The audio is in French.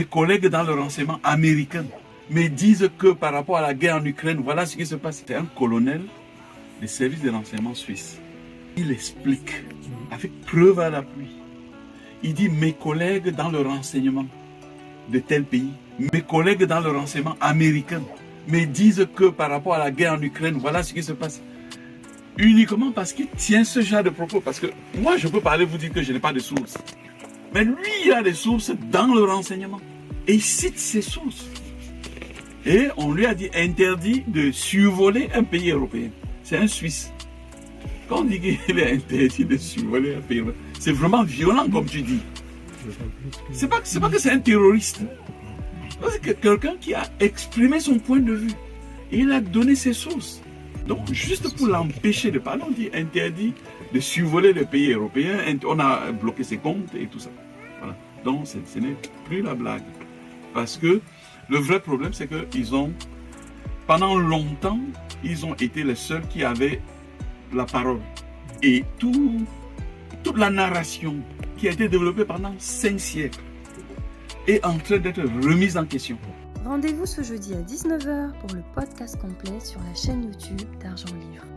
mes collègues dans le renseignement américain me disent que par rapport à la guerre en Ukraine, voilà ce qui se passe. C'est un colonel des services de renseignement suisse. Il explique avec preuve à l'appui. Il dit mes collègues dans le renseignement de tel pays, mes collègues dans le renseignement américain me disent que par rapport à la guerre en Ukraine, voilà ce qui se passe. Uniquement parce qu'il tient ce genre de propos. Parce que moi, je peux parler, vous dire que je n'ai pas de sources. Mais lui, il a des sources dans le renseignement. Et il cite ses sources. Et on lui a dit interdit de survoler un pays européen. C'est un Suisse. Quand on dit qu'il est interdit de survoler un pays européen, c'est vraiment violent comme tu dis. C'est pas que c'est un terroriste. C'est quelqu'un qui a exprimé son point de vue. Et il a donné ses sources. Donc, juste pour l'empêcher de parler, on dit interdit de survoler les pays européens. On a bloqué ses comptes et tout ça. Voilà. Donc, ce n'est plus la blague. Parce que le vrai problème, c'est qu'ils ont, pendant longtemps, ils ont été les seuls qui avaient la parole. Et toute la narration qui a été développée pendant 5 siècles est en train d'être remise en question. Rendez-vous ce jeudi à 19h pour le podcast complet sur la chaîne YouTube d'Argent Livre.